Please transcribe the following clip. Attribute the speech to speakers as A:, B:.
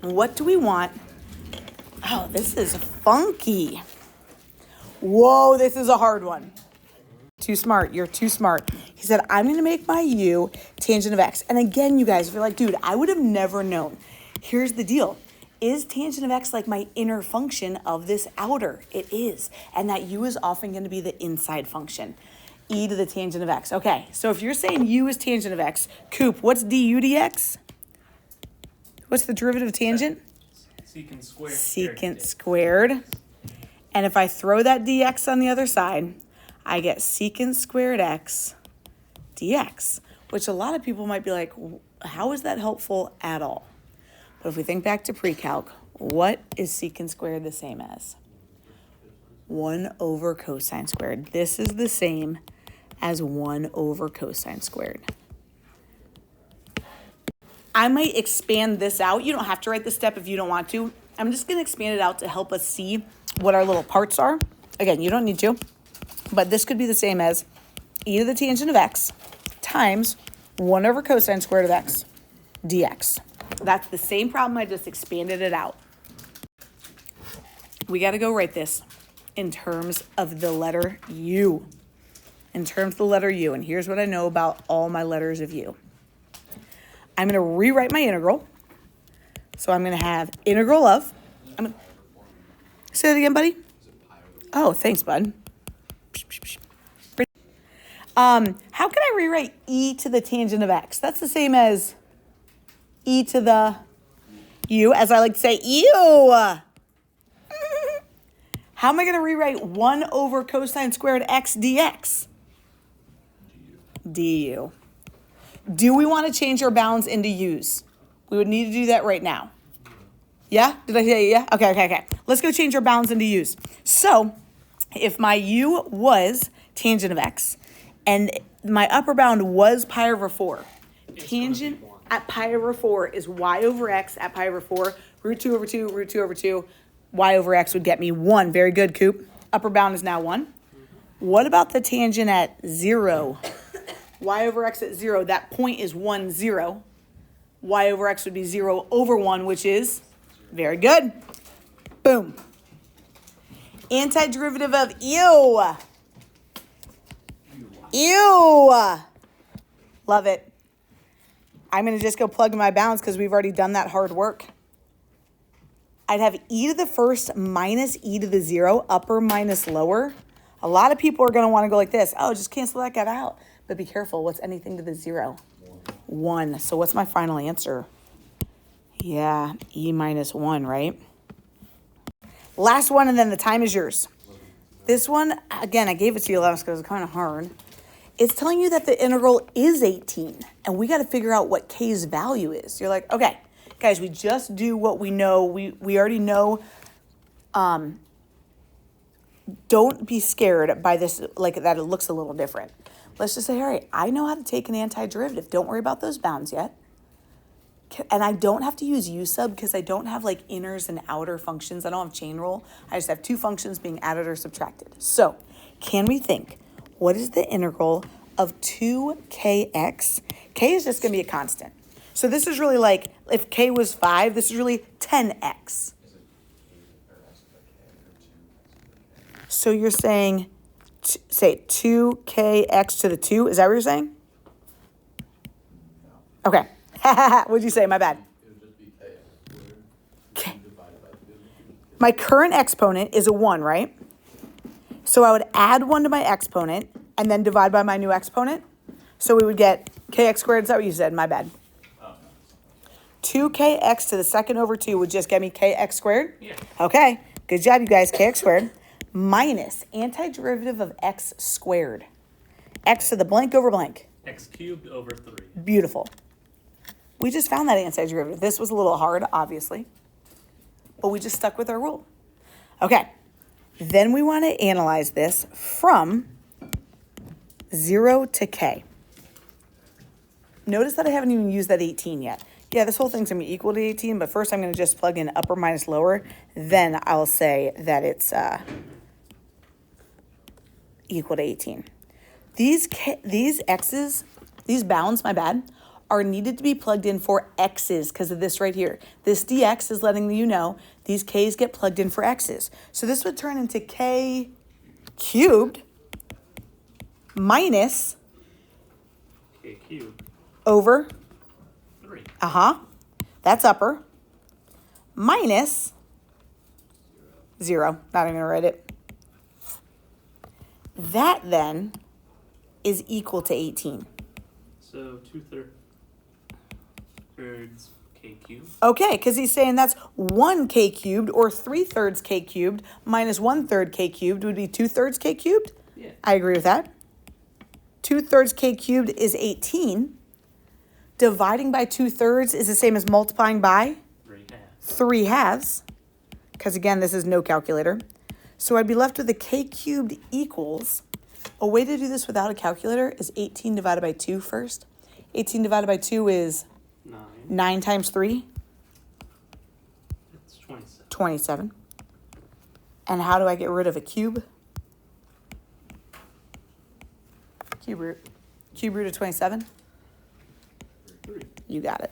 A: What do we want? Oh, this is funky. Whoa, this is a hard one. Too smart. You're too smart. He said, I'm going to make my u tangent of x. And again, you guys, if you're like, dude, I would have never known. Here's the deal. Is tangent of x like my inner function of this outer? It is. And that u is often going to be the inside function. E to the tangent of x. Okay, so if you're saying u is tangent of x, Coop, what's du dx? What's the derivative of tangent?
B: Secant squared.
A: Secant squared. And if I throw that dx on the other side, I get secant squared x dx, which a lot of people might be like, how is that helpful at all? But if we think back to pre-calc, what is secant squared the same as? 1 over cosine squared. This is the same as 1 over cosine squared. I might expand this out. You don't have to write this step if you don't want to. I'm just going to expand it out to help us see what our little parts are. Again, you don't need to. But this could be the same as e to the tangent of x times 1 over cosine squared of x dx. That's the same problem. I just expanded it out. We got to go write this in terms of the letter u. In terms of the letter u. And here's what I know about all my letters of u. I'm going to rewrite my integral. So I'm going to have integral of. Say that again, buddy. Oh, thanks, bud. How can I rewrite e to the tangent of x? That's the same as e to the u, as I like to say, ew. How am I going to rewrite 1 over cosine squared x dx? du. Do we want to change our bounds into u's? We would need to do that right now. Yeah? Did I say yeah? Okay. Let's go change our bounds into u's. So if my u was tangent of x and my upper bound was pi over 4, tangent at pi over 4 is y over x at pi over 4, root 2 over 2, root 2 over 2, y over x would get me 1. Very good, Coop. Upper bound is now 1. What about the tangent at 0? Y over x at 0, that point is 1, 0. Y over x would be 0 over 1, which is very good. Boom. Antiderivative of ew. Ew. Love it. I'm going to just go plug in my bounds because we've already done that hard work. I'd have e to the first minus e to the 0, upper minus lower. A lot of people are going to want to go like this. Oh, just cancel that guy out. But be careful. What's anything to the 0? 1. So what's my final answer? Yeah, e minus 1, right? Last one, and then the time is yours. This one, again, I gave it to you last because it's kind of hard. It's telling you that the integral is 18, and we got to figure out what k's value is. You're like, okay, guys, we just do what we know. We already know. Don't be scared by this, like that it looks a little different. Let's just say, all right, I know how to take an antiderivative. Don't worry about those bounds yet. And I don't have to use u sub because I don't have like inners and outer functions. I don't have chain rule. I just have two functions being added or subtracted. So can we think, what is the integral of 2kx? K is just going to be a constant. So this is really like, if k was 5, this is really 10x. So you're saying, say 2kx to the 2. Is that what you're saying? Okay. What'd you say? My bad.
C: It would just be kx squared.
A: Okay.
C: Divided by 2.
A: My current exponent is a 1, right? So I would add 1 to my exponent and then divide by my new exponent. So we would get kx squared. Is that what you said? My bad. 2kx to the second over 2 would just get me kx squared?
B: Yeah.
A: Okay. Good job, you guys. Kx squared minus antiderivative of x squared. X to the blank over blank.
B: X cubed over 3.
A: Beautiful. We just found that antiderivative. This was a little hard, obviously, but we just stuck with our rule. Okay. Then we want to analyze this from 0 to k. Notice that I haven't even used that 18 yet. Yeah, this whole thing's going to be equal to 18, but first I'm going to just plug in upper minus lower. Then I'll say that it's equal to 18. These x's, these bounds, my bad, are needed to be plugged in for x's because of this right here. This dx is letting you know these k's get plugged in for x's. So this would turn into k cubed minus
B: K cubed.
A: over,
B: 3.
A: that's upper, minus 0. Not even going to write it. That then is equal to 18.
B: So 2/3 K cubed.
A: Okay, because he's saying that's 1 k cubed or 3/3 k cubed minus 1/3 k cubed would be 2/3 k cubed.
B: Yeah.
A: I agree with that. 2/3 k cubed is 18. Dividing by 2/3 is the same as multiplying by
B: 3
A: 3/2.
B: halves.
A: Because again, this is no calculator. So I'd be left with a k cubed equals, a way to do this without a calculator is 18 divided by 2 first. 18 divided by 2 is
B: 9.
A: 9 times 3,
B: It's 27.
A: 27. And how do I get rid of a cube? Cube root. Cube root of 27?
B: 3.
A: You got it.